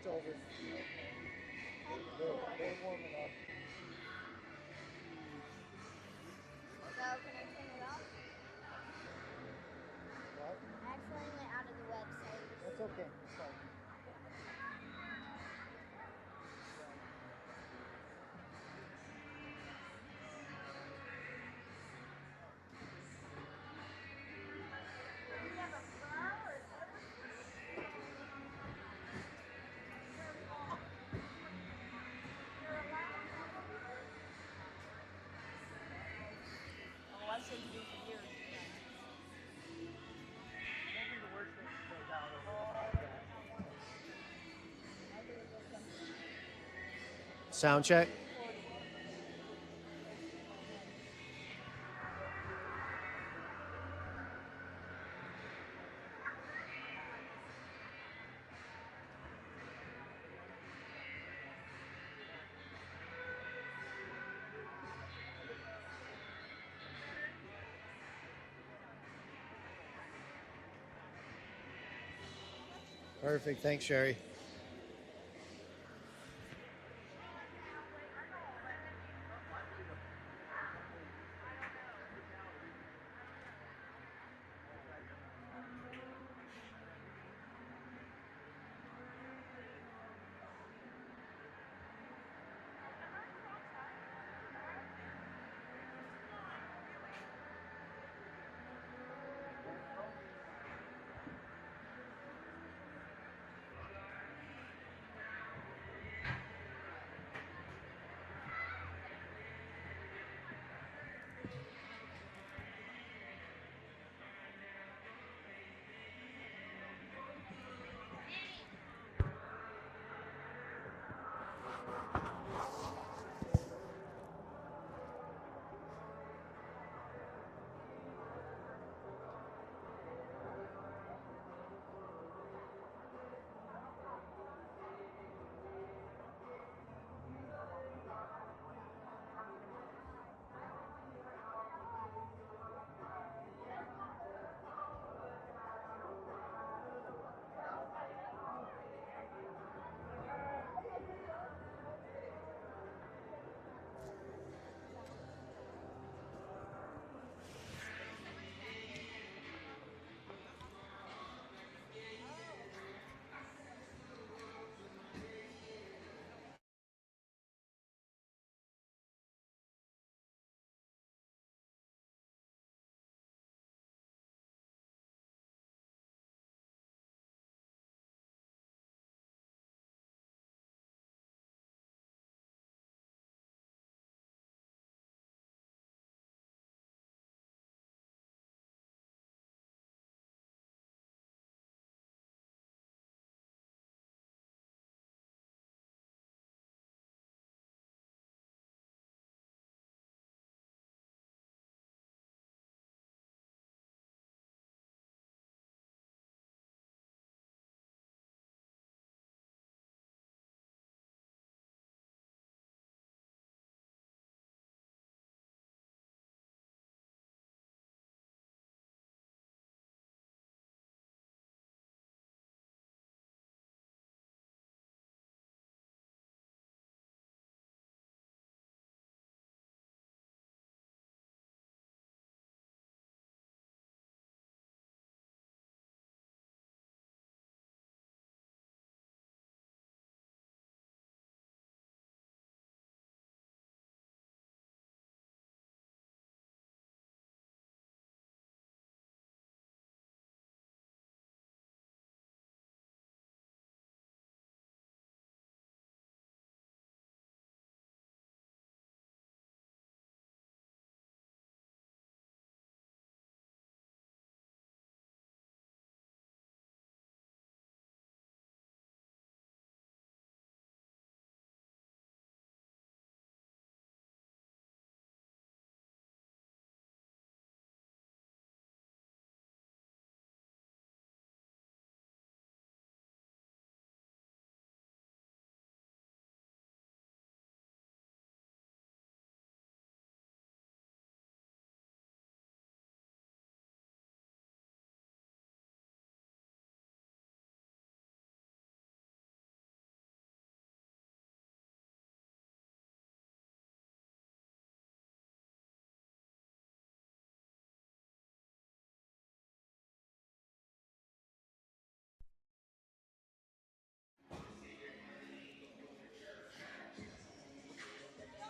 It's over. They're warming up. So can I turn it off? What? I accidentally went out of the website. That's okay. It's fine. Oh, I said you do for years. Won't be the worst thing to go down over. Sound check. Perfect. Thanks, Sherry.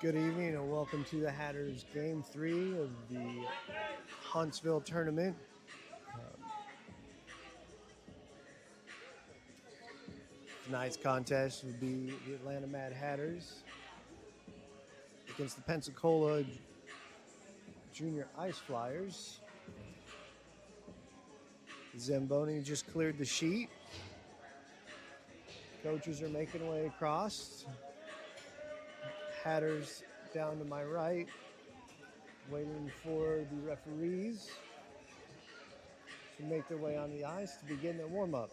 Good evening and welcome to the Hatters Game 3 of the Huntsville tournament. Tonight's contest would be the Atlanta Mad Hatters against the Pensacola Junior Ice Flyers. Zamboni just cleared the sheet. Coaches are making their way across. Hatters down to my right, waiting for the referees to make their way on the ice to begin their warm-up.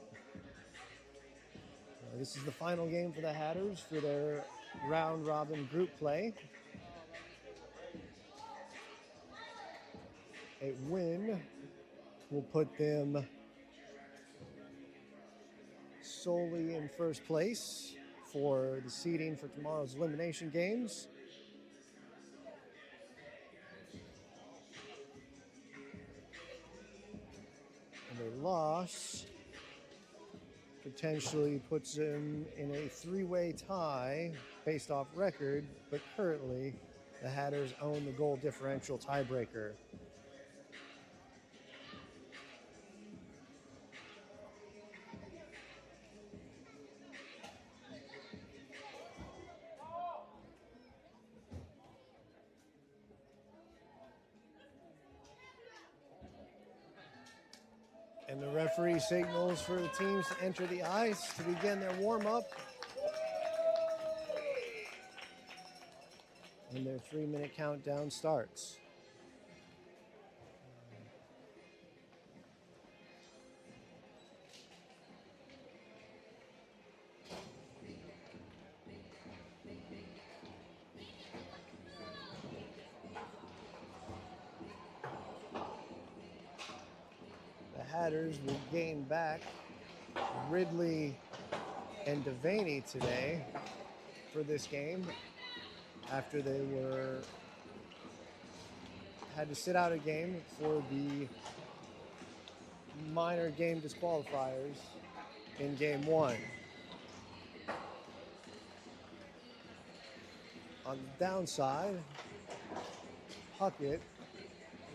This is the final game for the Hatters for their round-robin group play. A win will put them solely in first place for the seeding for tomorrow's elimination games. And a loss potentially puts them in a three-way tie based off record, but currently the Hatters own the goal differential tiebreaker. And the referee signals for the teams to enter the ice to begin their warm-up. And their 3-minute countdown starts. Hatters will gain back Ridley and Devaney today for this game after they had to sit out a game for the minor game disqualifiers in game 1. On the downside,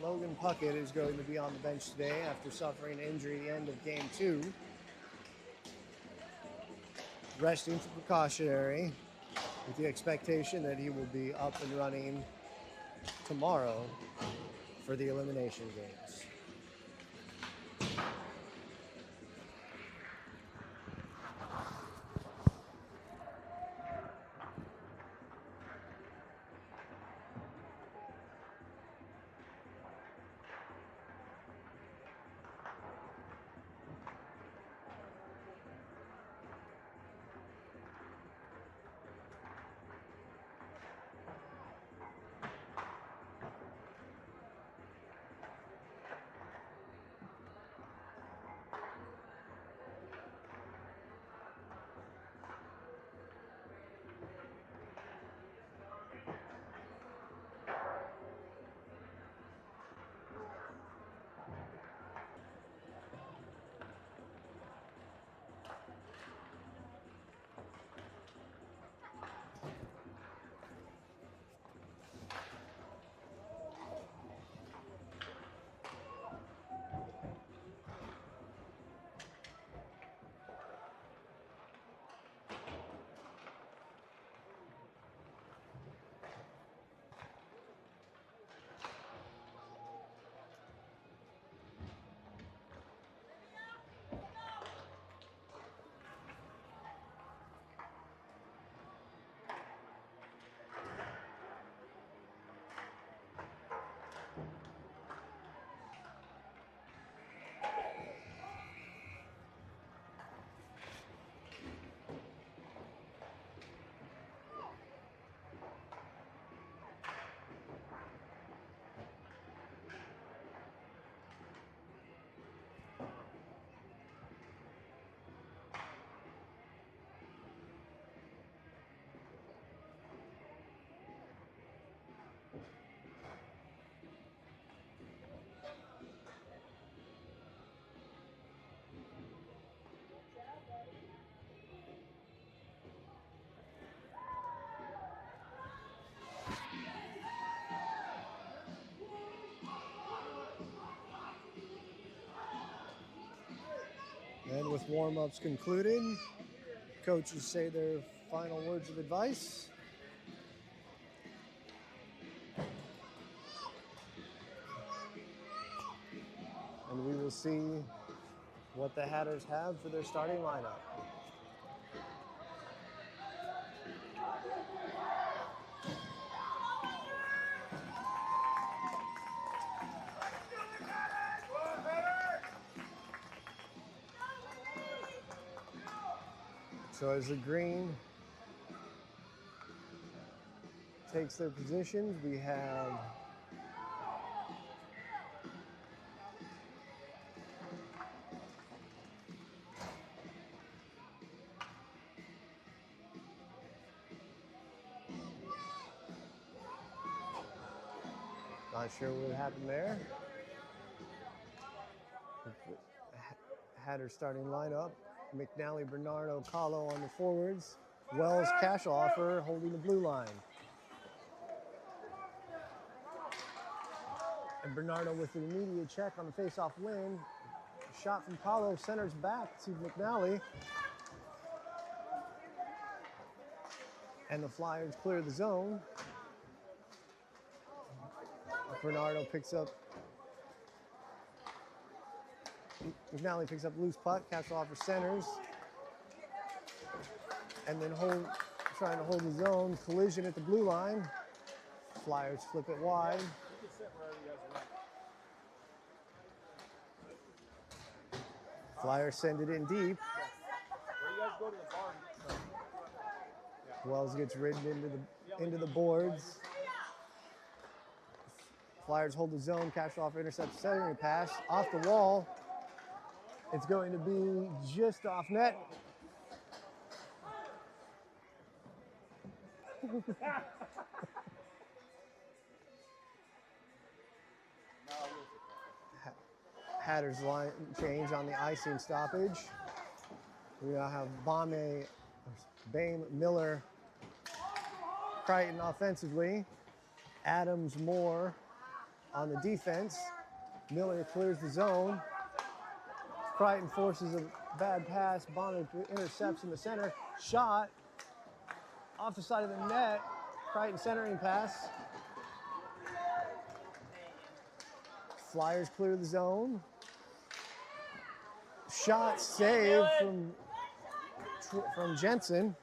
Logan Puckett is going to be on the bench today after suffering injury at the end of game 2. Resting for precautionary with the expectation that he will be up and running tomorrow for the elimination games. with warm-ups concluded, coaches say their final words of advice. And we will see what the Hatters have for their starting lineup. So as the green takes their positions, we have not sure what happened there. Hatter starting lineup. McNally, Bernardo, Kahlo on the forwards. Wells, cash offer, holding the blue line. And Bernardo with an immediate check on the face-off win. Shot from Kahlo, centers back to McNally. And the Flyers clear the zone. Bernardo picks up, McNally picks up loose puck, cash offer centers. And then trying to hold the zone, collision at the blue line. Flyers flip it wide. Flyers send it in deep. Wells gets ridden into the boards. Flyers hold the zone, cash off, intercepts, centering pass off the wall. It's going to be just off net. Hatters line change on the icing stoppage. We now have Bame, Miller, Crichton offensively. Adams, Moore on the defense. Miller clears the zone. Crichton forces a bad pass. Bonner intercepts in the center. Shot off the side of the net. Crichton centering pass. Flyers clear the zone. Shot saved from Jensen.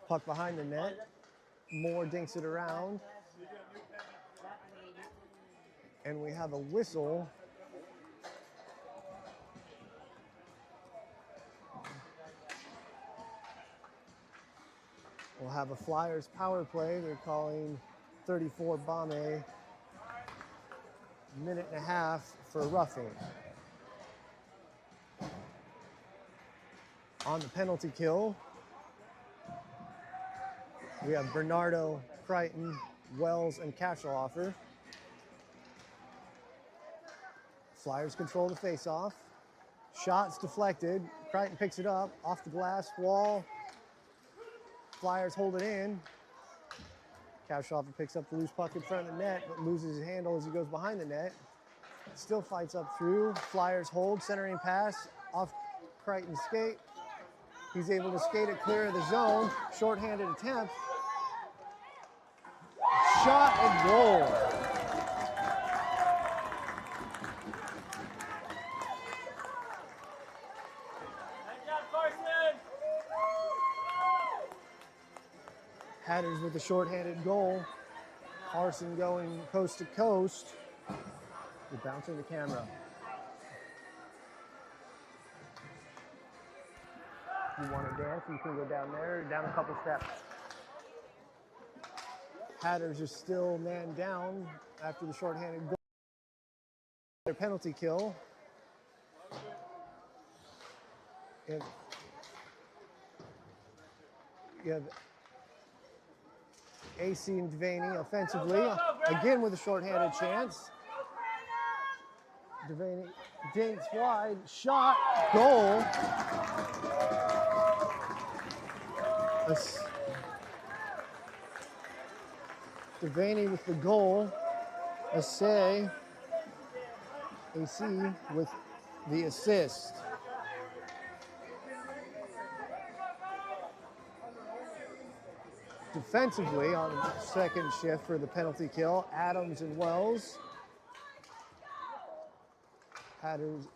Puck behind the net. Moore dinks it around. And we have a whistle. We'll have a Flyers power play. They're calling 34 Bombe. Minute and a half for roughing. On the penalty kill, we have Bernardo, Crichton, Wells, and Casheloffer. Flyers control the face-off. Shots deflected. Crichton picks it up off the glass wall. Flyers hold it in. Casheloffer picks up the loose puck in front of the net, but loses his handle as he goes behind the net. Still fights up through. Flyers hold, centering pass off Crichton's skate. He's able to skate it clear of the zone. Short-handed attempt. Shot and goal. Hatters with a short-handed goal. Carson going coast to coast. You're bouncing the camera. If you want to dance, you can go down there, down a couple steps. Hatters are still man down after the short-handed goal. Their penalty kill. You have AC and Devaney offensively, again with a short-handed chance. Devaney dinks wide, shot, goal. Devaney with the goal. Assay AC with the assist. Defensively on the second shift for the penalty kill, Adams and Wells. Hatters,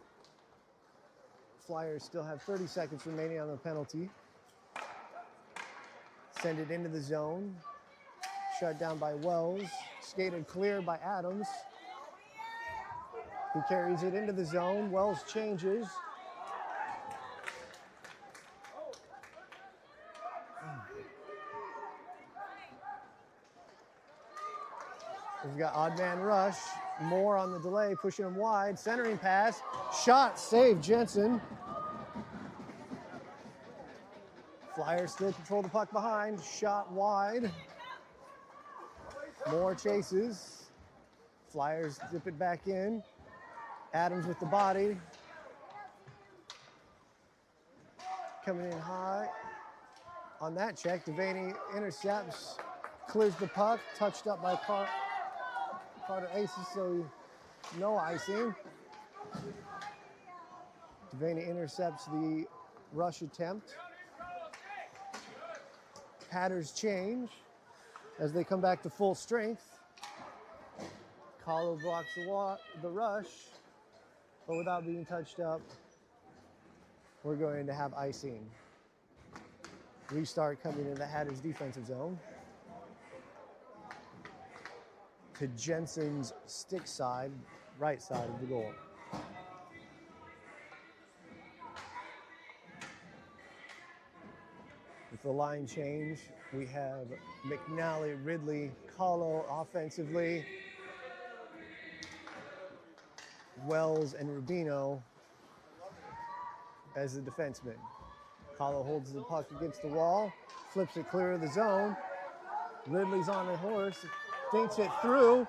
Flyers still have 30 seconds remaining on the penalty. Send it into the zone. Shut down by Wells. Skated clear by Adams. He carries it into the zone. Wells changes. We've got odd man rush. Moore on the delay, pushing him wide. Centering pass. Shot, save Jensen. Flyers still control the puck behind. Shot wide. Moore chases. Flyers dip it back in. Adams with the body. Coming in high. On that check, Devaney intercepts, clears the puck, touched up by Carter Aces, so no icing. Devaney intercepts the rush attempt. Hatters change as they come back to full strength. Kahlo blocks the rush, but without being touched up, we're going to have icing. Restart coming in the Hatters defensive zone. To Jensen's stick side, right side of the goal. With the line change, we have McNally, Ridley, Kahlo offensively, Wells and Rubino as the defensemen. Kahlo holds the puck against the wall, flips it clear of the zone. Ridley's on a horse, dinks it through,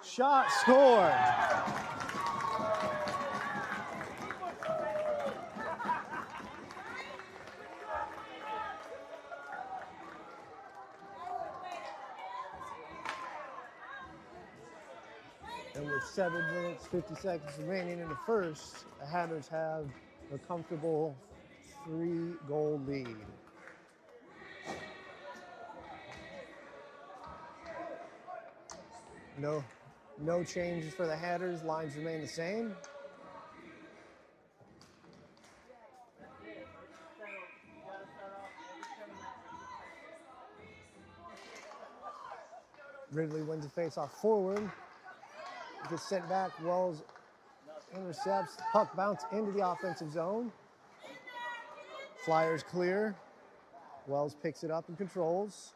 shot, score. And with 7 minutes, 50 seconds remaining in the first, the Hatters have a comfortable 3-goal lead. No changes for the Hatters. Lines remain the same. Ridley wins the face-off forward. Gets sent back. Wells intercepts. Puck bounce into the offensive zone. Flyers clear. Wells picks it up and controls.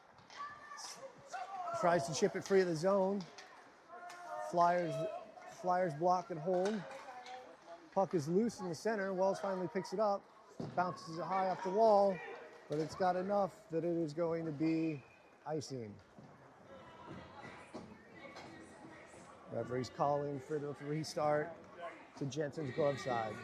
Tries to chip it free of the zone. Flyers block and hold. Puck is loose in the center. Wells finally picks it up. Bounces it high off the wall, but it's got enough that it is going to be icing. Referee's calling for the restart to Jensen's glove side.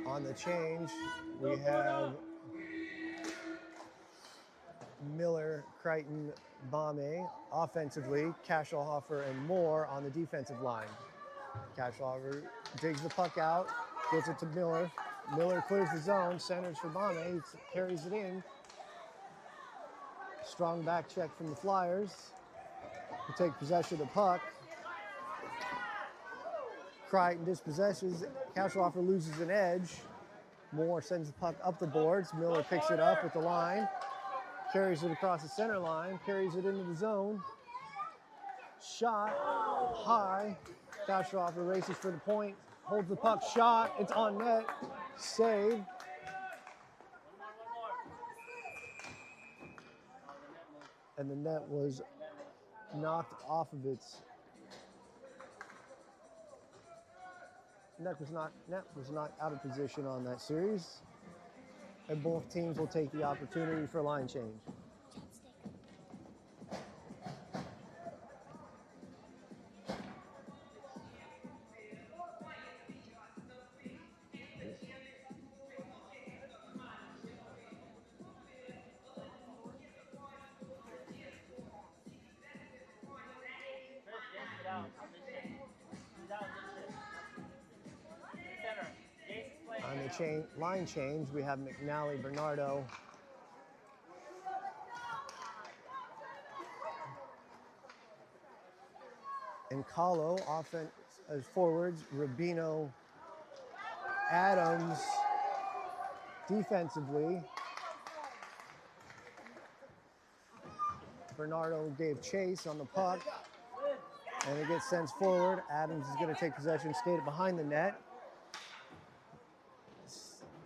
On the change, we have Miller, Crichton, Bame offensively, Cashelhofer and Moore on the defensive line. Cashelhofer digs the puck out, gets it to Miller. Miller clears the zone, centers for Bame, carries it in. Strong back check from the Flyers to take possession of the puck. Crichton dispossesses, Cashelhofer loses an edge. Moore sends the puck up the boards. Miller picks it up with the line, carries it across the center line, carries it into the zone. Shot, high. Cashelhofer races for the point, holds the puck, shot, it's on net, save. And the net was knocked off of its. Net was knocked out of position on that series. And both teams will take the opportunity for a line change. line change. We have McNally, Bernardo, and Kahlo. Offense as forwards, Rubino, Adams. Defensively, Bernardo gave chase on the puck, and it gets sent forward. Adams is going to take possession, skate it behind the net,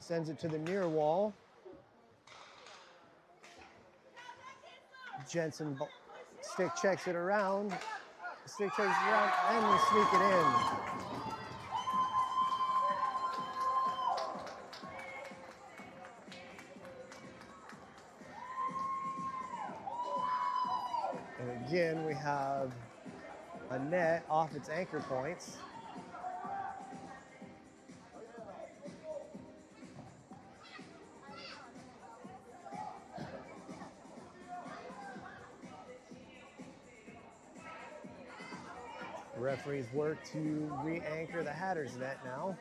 sends it to the near wall. Jensen stick checks it around, and we sneak it in. And again, we have a net off its anchor points. Referees work to re-anchor the Hatters net now.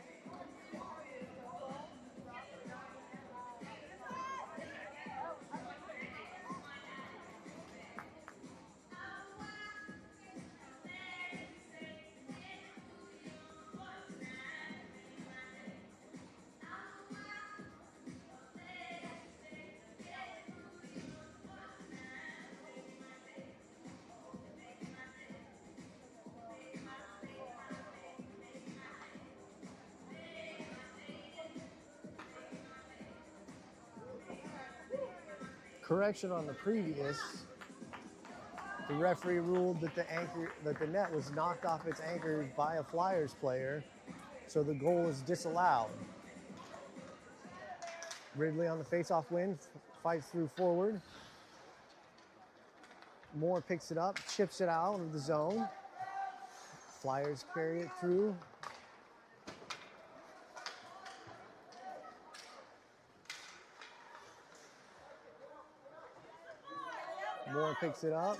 Correction on the previous, the referee ruled that the net was knocked off its anchor by a Flyers player, so the goal is disallowed. Ridley on the face-off win, fights through forward. Moore picks it up, chips it out of the zone. Flyers carry it through. Moore picks it up.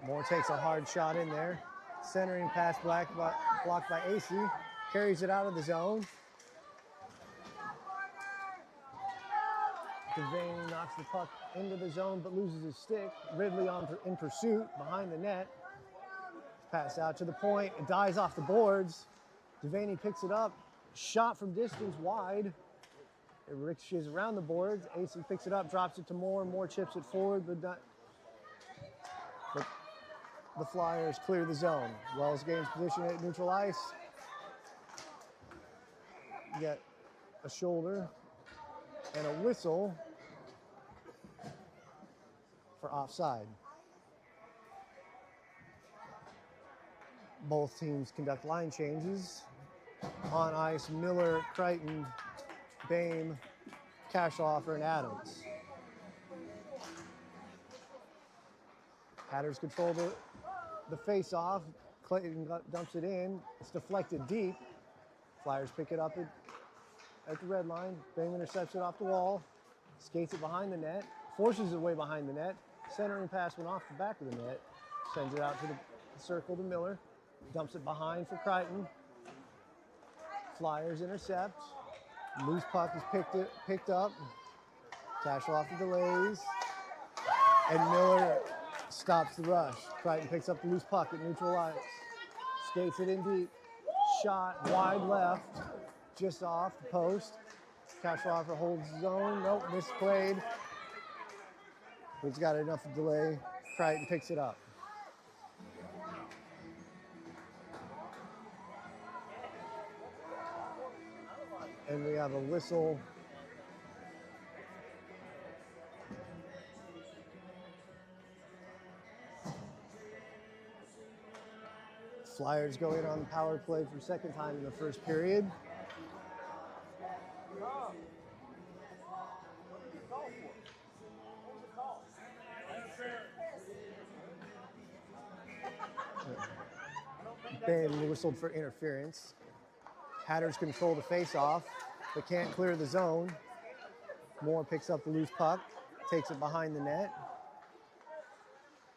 Moore takes a hard shot in there. Centering pass blocked by AC. Carries it out of the zone. Devaney knocks the puck into the zone but loses his stick. Ridley in pursuit behind the net. Pass out to the point. It dies off the boards. Devaney picks it up. Shot from distance wide. It ricochets around the boards. AC picks it up, drops it to Moore. Moore chips it forward, but the Flyers clear the zone. Wells gains position at neutral ice. You get a shoulder and a whistle for offside. Both teams conduct line changes. On ice, Miller, Crichton, Bame, Cashoffer, and Adams. Hatters control the face-off. Clayton dumps it in. It's deflected deep. Flyers pick it up at the red line. Bame intercepts it off the wall. Skates it behind the net. Forces it way behind the net. Centering pass went off the back of the net. Sends it out to the circle to Miller. Dumps it behind for Crichton. Flyers intercept. Loose puck is picked up. Cashel off the delays. And Miller stops the rush. Crichton picks up the loose puck at neutral ice. Skates it in deep. Shot wide left. Just off the post. Cashel holds his own. Nope, misplayed. But he's got enough delay. Crichton picks it up. And we have a whistle. Flyers go in on the power play for the second time in the first period. Bame whistled for interference. Hatters control the face-off, but can't clear the zone. Moore picks up the loose puck, takes it behind the net,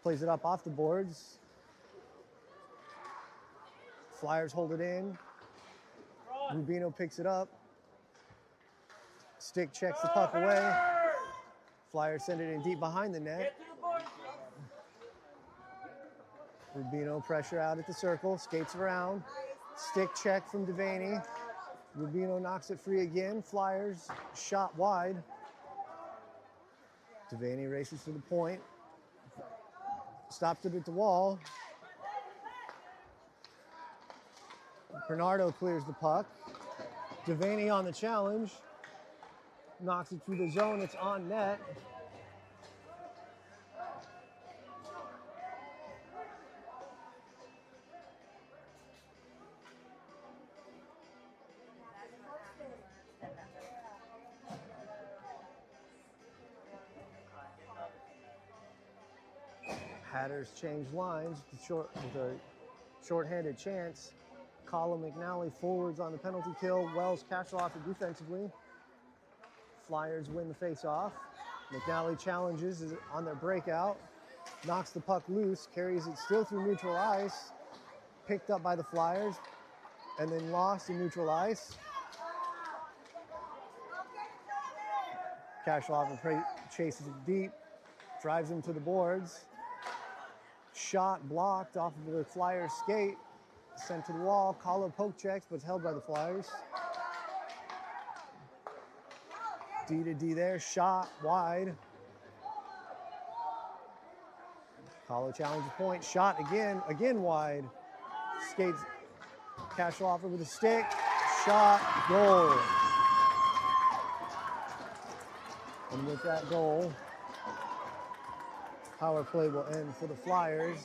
plays it up off the boards. Flyers hold it in. Rubino picks it up. Stick checks the puck away. Flyers send it in deep behind the net. Rubino pressure out at the circle, skates around. Stick check from Devaney. Rubino knocks it free again. Flyers shot wide. Devaney races to the point. Stops it at the wall. Bernardo clears the puck. Devaney on the challenge. Knocks it through the zone. It's on net. Hatters change lines with a shorthanded chance. Colin McNally forwards on the penalty kill. Wells Kasheloff defensively. Flyers win the face-off. McNally challenges on their breakout. Knocks the puck loose, carries it still through neutral ice. Picked up by the Flyers, and then lost in neutral ice. Kasheloff chases it deep, drives him to the boards. Shot blocked off of the Flyers skate, sent to the wall. Kahlo poke checks, but it's held by the Flyers. D to D there, shot wide. Kahlo challenges point, shot again wide. Skates Kasheloff with a stick, shot, goal. And with that goal, power play will end for the Flyers.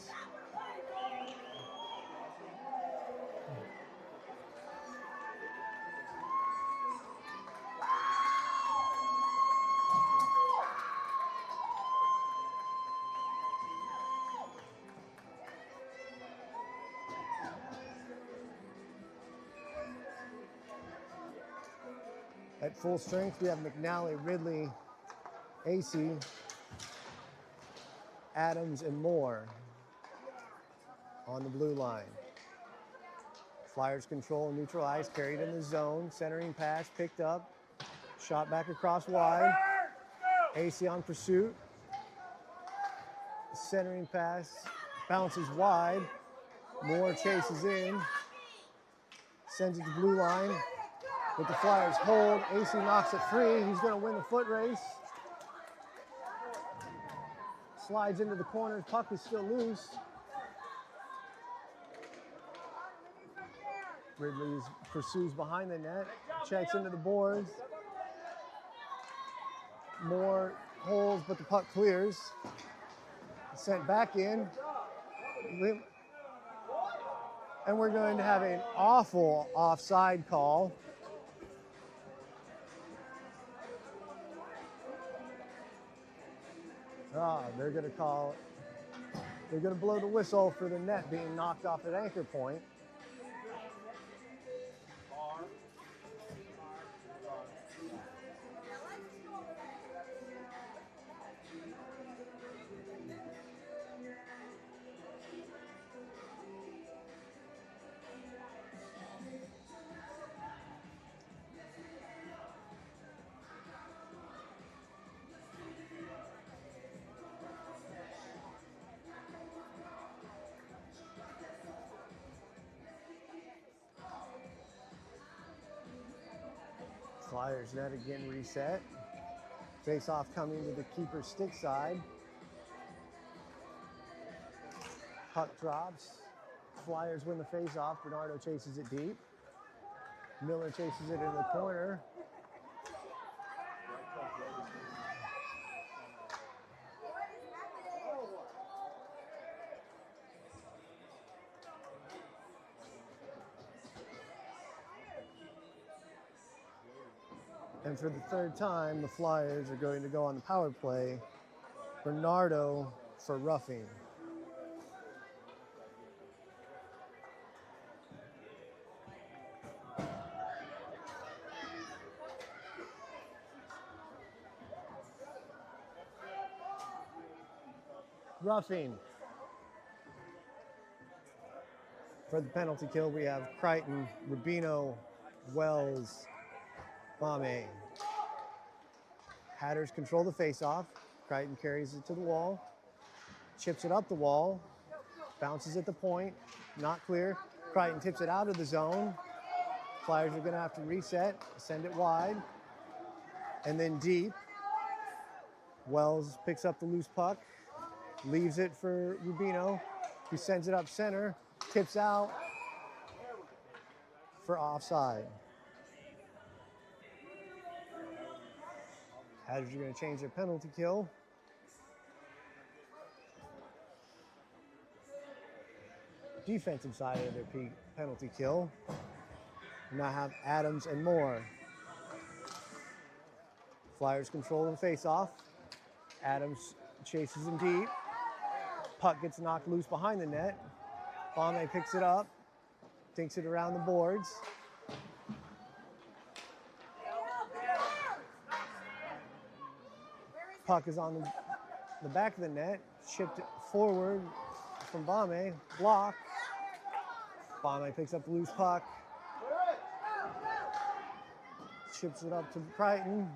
At full strength, we have McNally, Ridley, AC, Adams, and Moore on the blue line. Flyers control neutral ice, carried in the zone, centering pass, picked up, shot back across wide. AC on pursuit. Centering pass, bounces wide. Moore chases in, sends it to blue line. With the Flyers hold, AC knocks it free. He's going to win the foot race. Slides into the corner. Puck is still loose. Ridley pursues behind the net. Checks into the boards. Moore holds, but the puck clears. Sent back in. And we're going to have an awful offside call. They're going to blow the whistle for the net being knocked off at anchor point. Flyers net again reset. Face off coming to the keeper's stick side. Puck drops. Flyers win the face off. Bernardo chases it deep. Miller chases it in the corner. And for the third time, the Flyers are going to go on the power play. Bernardo for roughing. Roughing. For the penalty kill, we have Crichton, Rubino, Wells, Bame. Hatters control the face-off. Crichton carries it to the wall, chips it up the wall, bounces at the point, not clear. Crichton tips it out of the zone. Flyers are going to have to reset, send it wide, and then deep. Wells picks up the loose puck, leaves it for Rubino, who sends it up center, tips out for offside. Hatters are going to change their penalty kill. Defensive side of their penalty kill. Now have Adams and Moore. Flyers control the face-off. Adams chases him deep. Puck gets knocked loose behind the net. Bame picks it up, dinks it around the boards. Puck is on the back of the net, chipped forward from Bame, blocked. Bame picks up the loose puck, chips it up to Crichton,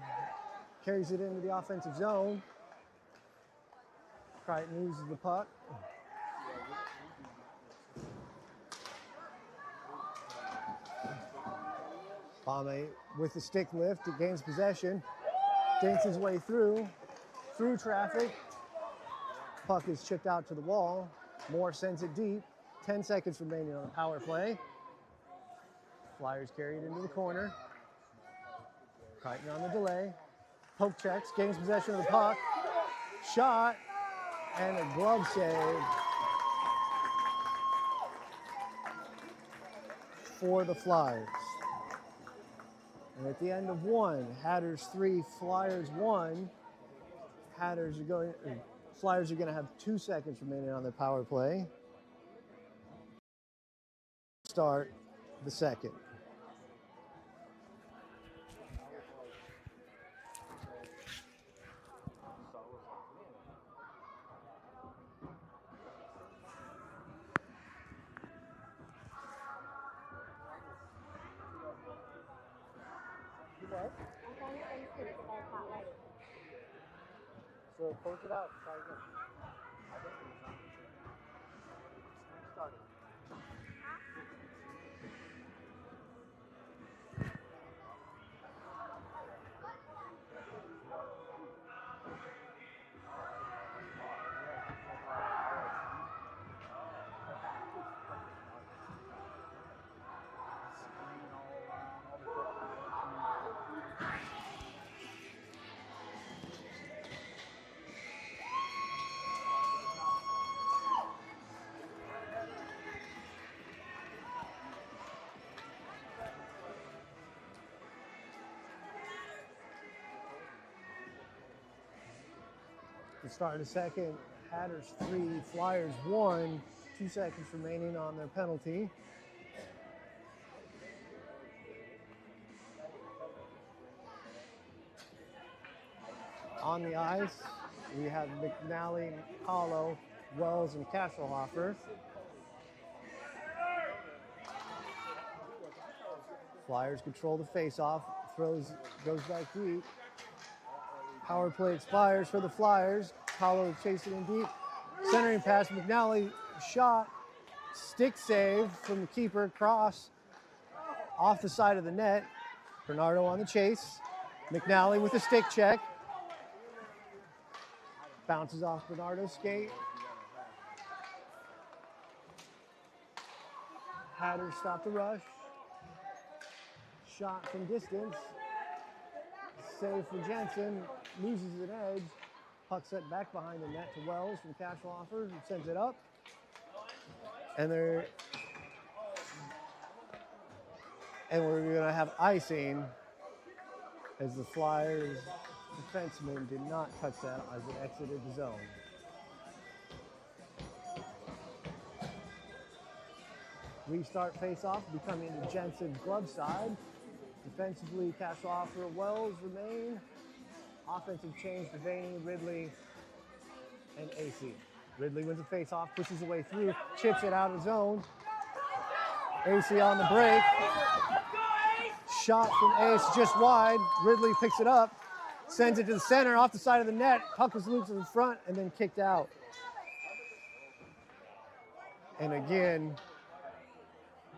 carries it into the offensive zone. Crichton loses the puck. Bame with the stick lift, gains possession, dinks his way through traffic. Puck is chipped out to the wall. Moore sends it deep. 10 seconds remaining on the power play. Flyers carry it into the corner. Crichton on the delay. Poke checks, gains possession of the puck. Shot, and a glove save for the Flyers. And at the end of one, Hatters 3, Flyers 1. Flyers are going to have 2 seconds remaining on their power play. Start the second. So close it out. Try again. Started. To start the second, Hatters 3, Flyers 1. 2 seconds remaining on their penalty. On the ice, we have McNally, Hollow, Wells, and Kasselhofer. Flyers control the face-off, goes back deep. Power play expires for the Flyers. Hollow chasing in deep. Centering pass, McNally, shot. Stick save from the keeper, cross off the side of the net. Bernardo on the chase. McNally with a stick check. Bounces off Bernardo's skate. Hatters stop the rush. Shot from distance. Save for Jensen. Loses an edge. Puck set back behind the net to Wells from Kasselhofer, who sends it up. And we're going to have icing as the Flyers defenseman did not touch that as it exited the zone. Restart face-off, becoming the Jensen glove side. Defensively, Kasselhofer, Wells remain. Offensive change to Vaney, Ridley, and AC. Ridley wins a face-off, pushes away through, chips it out of zone. AC on the break. Shot from Ace just wide. Ridley picks it up, sends it to the center, off the side of the net. Puck is looped in the front and then kicked out. And again,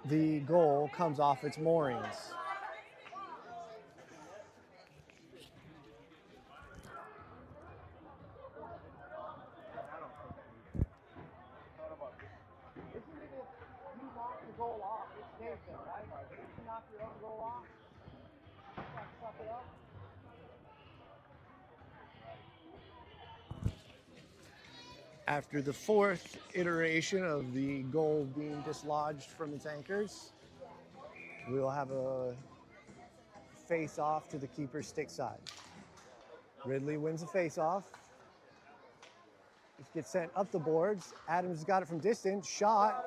the goal comes off its moorings. After the fourth iteration of the goal being dislodged from its anchors, we will have a face-off to the keeper's stick side. Ridley wins the face-off. It gets sent up the boards. Adams got it from distance. Shot.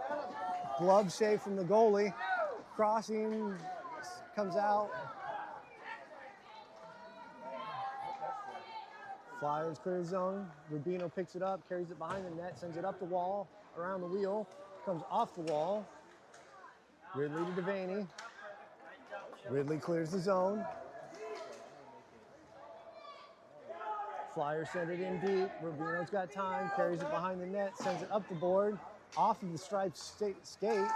Glove save from the goalie. Crossing comes out. Flyers clear zone. Rubino picks it up, carries it behind the net, sends it up the wall, around the wheel, comes off the wall. Ridley to Devaney. Ridley clears the zone. Flyers send it in deep. Rubino's got time, carries it behind the net, sends it up the board, off of the striped skate.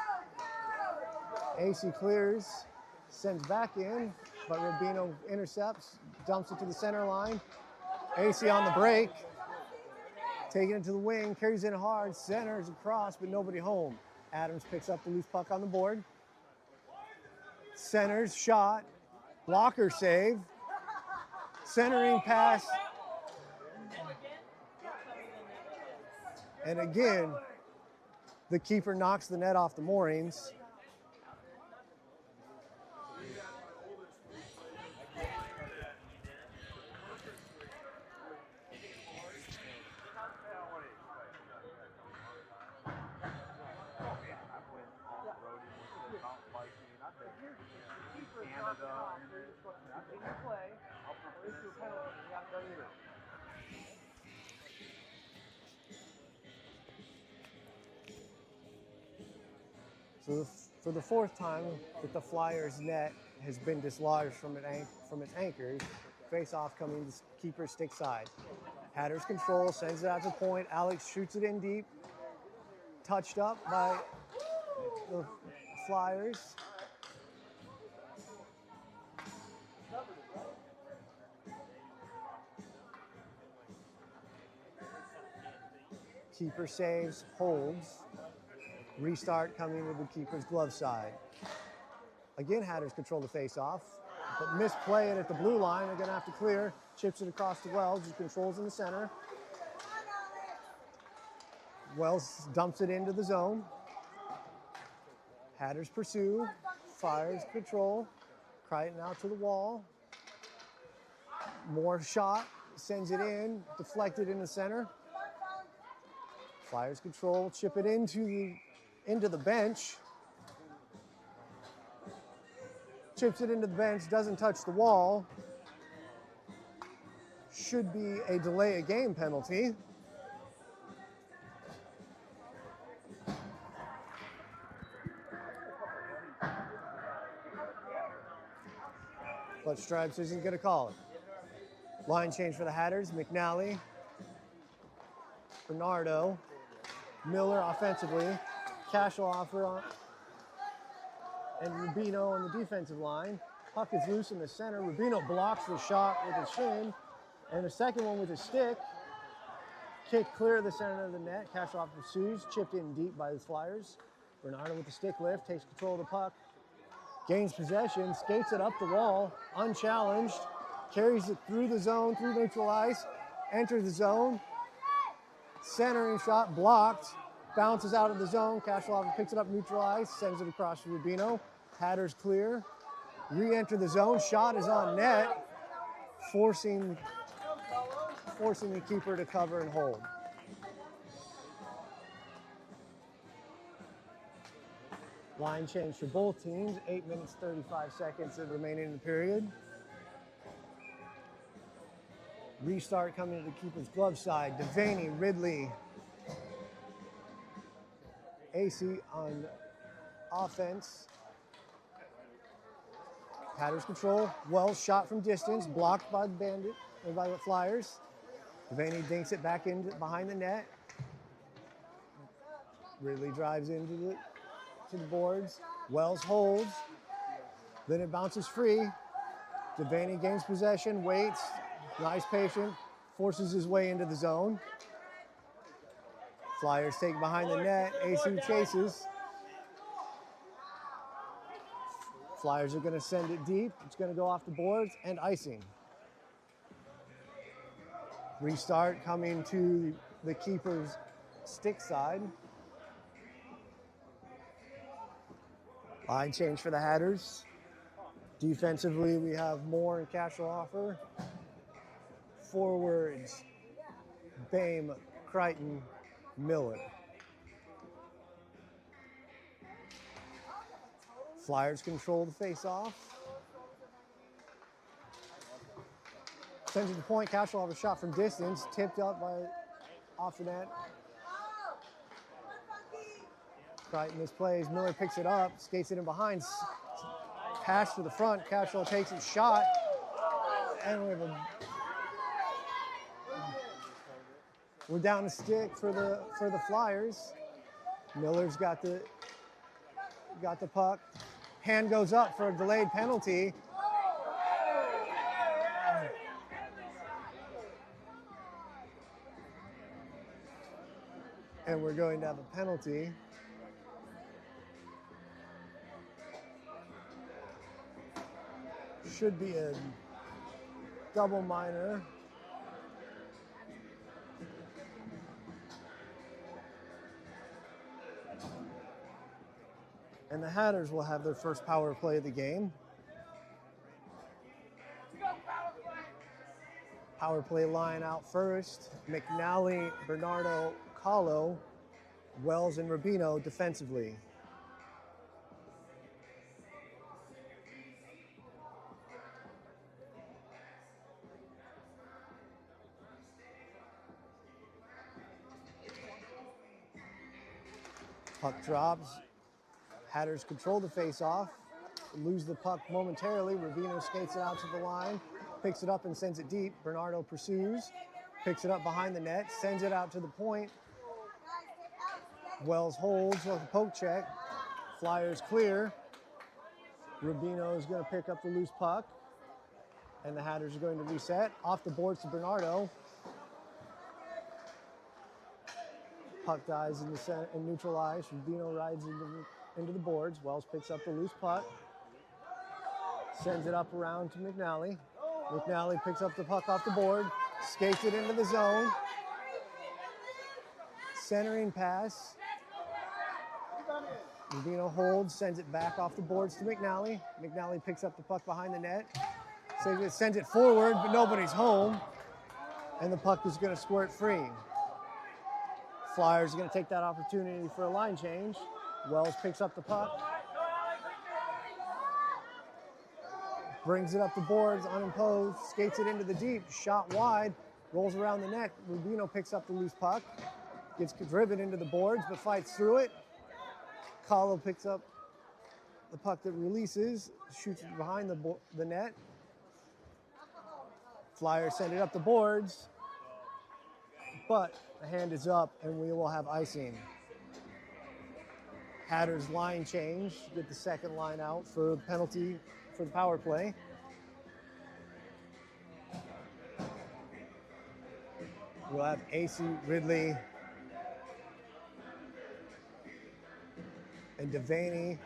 AC clears, sends back in, but Rubino intercepts, dumps it to the center line. AC on the break, taking it to the wing, carries it hard, centers across, but nobody home. Adams picks up the loose puck on the board. Centers, shot, blocker save, centering pass. And again, the keeper knocks the net off the moorings. So for the fourth time that the Flyers' net has been dislodged from its anchors, face-off coming to keeper's stick side. Hatters control, sends it out to point. Alex shoots it in deep. Touched up by the Flyers. Keeper saves, holds. Restart coming with the keeper's glove side. Again, Hatters control the face-off, but misplay it at the blue line. They're going to have to clear. Chips it across to Wells, who controls in the center. Wells dumps it into the zone. Hatters pursue. Fires control. Crichton out to the wall. More shot. Sends it in. Deflected in the center. Flyers control. Chip it into the bench. Chips it into the bench, doesn't touch the wall. Should be a delay of game penalty. But Stripes isn't going to call it. Line change for the Hatters. McNally, Bernardo, Miller offensively. Kasheloff and Rubino on the defensive line. Puck is loose in the center. Rubino blocks the shot with his shin, and the second one with his stick. Kick clear of the center of the net. Kasheloff pursues, chipped in deep by the Flyers. Bernardo with the stick lift, takes control of the puck, gains possession, skates it up the wall, unchallenged, carries it through the zone, through neutral ice, enters the zone, centering shot blocked. Bounces out of the zone. Kasheloff picks it up, neutral ice, sends it across to Rubino. Hatters clear. Re-enter the zone. Shot is on net, forcing the keeper to cover and hold. Line change for both teams. 8 minutes, 35 seconds remaining in the period. Restart coming to the keeper's glove side. Devaney, Ridley, AC on offense. Hatters control. Wells shot from distance, blocked by the Flyers. Devaney dinks it back in behind the net. Ridley drives into the boards. Wells holds. Then it bounces free. Devaney gains possession, waits, lies patient, forces his way into the zone. Flyers take behind the net. AC chases. Flyers are going to send it deep. It's going to go off the boards and icing. Restart coming to the keeper's stick side. Line change for the Hatters. Defensively, we have Moore and Cashelhofer. Forwards, Bame, Crichton, Miller. Flyers control the face-off. Sends it to point. Cashelhofer shot from distance, tipped up off the net. Crichton misplays. Miller picks it up, skates it in behind. Pass to the front. Cashelhofer takes it, shot, and we're down a stick for the Flyers. Miller's got the puck. Hand goes up for a delayed penalty. And we're going to have a penalty. Should be a double minor. And the Hatters will have their first power play of the game. Power play line out first. McNally, Bernardo, Kahlo, Wells, and Rubino defensively. Puck drops. Hatters control the face-off, lose the puck momentarily. Rubino skates it out to the line, picks it up and sends it deep. Bernardo pursues, picks it up behind the net, sends it out to the point. Wells holds with a poke check. Flyers clear. Rubino is going to pick up the loose puck, and the Hatters are going to reset. Off the boards to Bernardo. Puck dies in the center and neutralized. Rubino rides into the boards. Wells picks up the loose puck, sends it up around to McNally. McNally picks up the puck off the board, skates it into the zone. Centering pass. Rubino holds, sends it back off the boards to McNally. McNally picks up the puck behind the net, sends it forward, but nobody's home, and the puck is going to squirt free. Flyers are going to take that opportunity for a line change. Wells picks up the puck, brings it up the boards unimposed, skates it into the deep, shot wide, rolls around the net. Rubino picks up the loose puck, gets driven into the boards, but fights through it. Kahlo picks up the puck that releases, shoots it behind the net. Flyers send it up the boards, but the hand is up and we will have icing. Hatters line change, get the second line out for penalty for the power play. We'll have AC, Ridley, and Devaney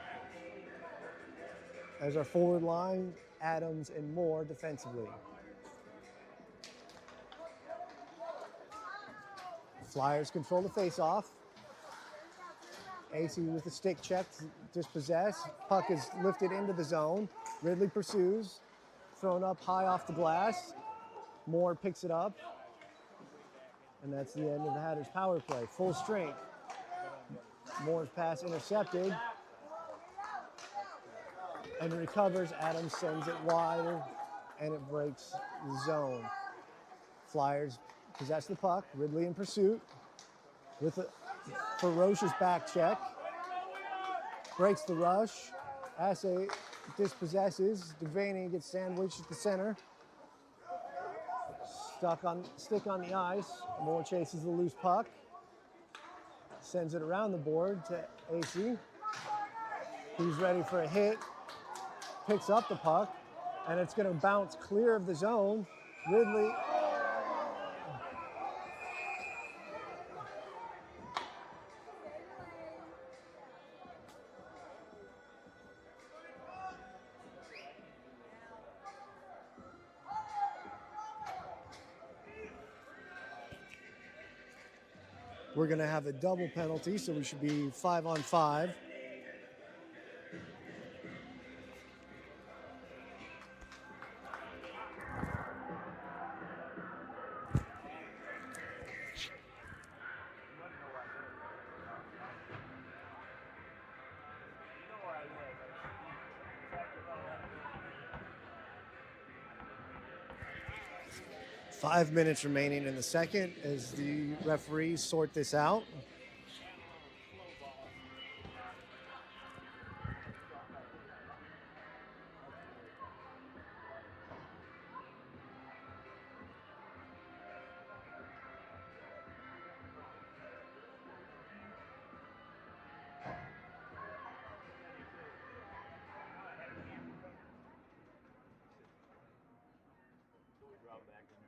as our forward line, Adams and Moore defensively. Flyers control the face-off. AC with the stick check, dispossessed. Puck is lifted into the zone. Ridley pursues, thrown up high off the glass. Moore picks it up. And that's the end of the Hatters power play. Full strength. Moore's pass intercepted. And recovers. Adams sends it wide, and it breaks the zone. Flyers possess the puck. Ridley in pursuit with a ferocious back check. breaks the rush. Assay dispossesses. Devaney gets sandwiched at the center. Stick on the ice. Moore chases the loose puck. Sends it around the board to AC. He's ready for a hit. Picks up the puck, and it's going to bounce clear of the zone. Ridley. We're going to have a double penalty, so we should be 5-on-5. Five minutes remaining in the second as the referees sort this out. Drop back in there.